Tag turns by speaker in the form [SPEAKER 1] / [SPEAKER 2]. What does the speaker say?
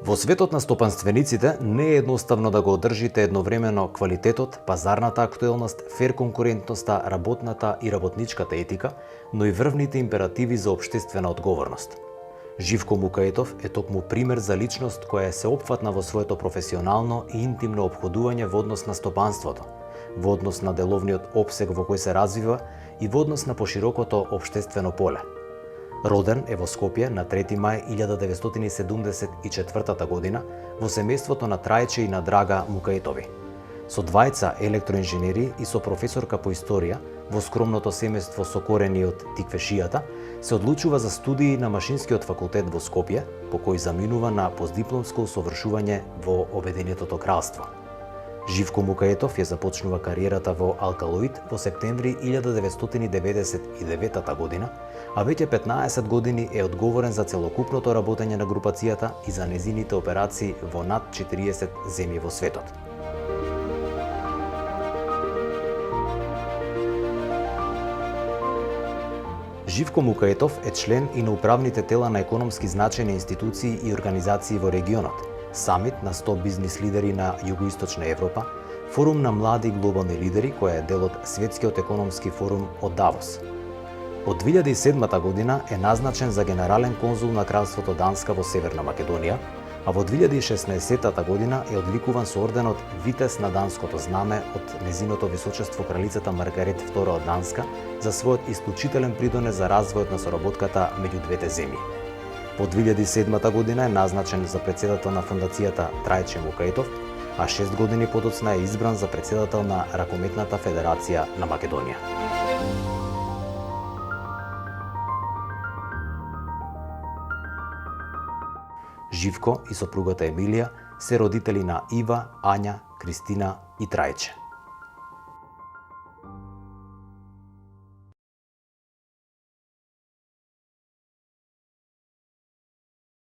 [SPEAKER 1] Во светот на стопанствениците не е едноставно да го одржите едновремено квалитетот, пазарната актуелност, фер конкурентноста, работната и работничката етика, но и врвните императиви за општествена одговорност. Живко Мукаетов е токму пример за личност која е сеопфатна во своето професионално и интимно опходување во однос на стопанството, во однос на деловниот опсег во кој се развива и во однос на поширокото општествено поле. Роден е во Скопје на 3 мај 1974 година во семејството на Трајче и на Драга Мукаетови. Со двајца електроинженери и со професорка по историја во скромното семејство со корени од Тиквешијата, се одлучува за студии на Машинскиот факултет во Скопје, по кој заминува на постдипломско усовршување во Обединетото кралство. Живко Мукаетов ја започнува кариерата во Алкалоид во септември 1999 година, а веќе 15 години е одговорен за целокупното работење на групацијата и за незините операции во над 40 земји во светот. Живко Мукаетов е член и на управните тела на економски значајни институции и организации во регионот, Самит на 100 бизнис лидери на Југоисточна Европа, Форум на млади глобални лидери, која е дел од Светскиот економски форум од Давос. Од 2007 година е назначен за генерален конзул на Кралството Данска во Северна Македонија, а во 2016 година е одликуван со орденот Витез на данското знаме од незиното височество кралицата Маргарет II од Данска за својот исклучителен придонес за развојот на соработката меѓу двете земји. Во 2007 година е назначен за претседател на фондацијата Трајче Мукаетов, а 6 години подоцна е избран за претседател на Ракометната федерација на Македонија. Живко и сопругата Емилија се родители на Ива, Ања, Кристина и Трајче.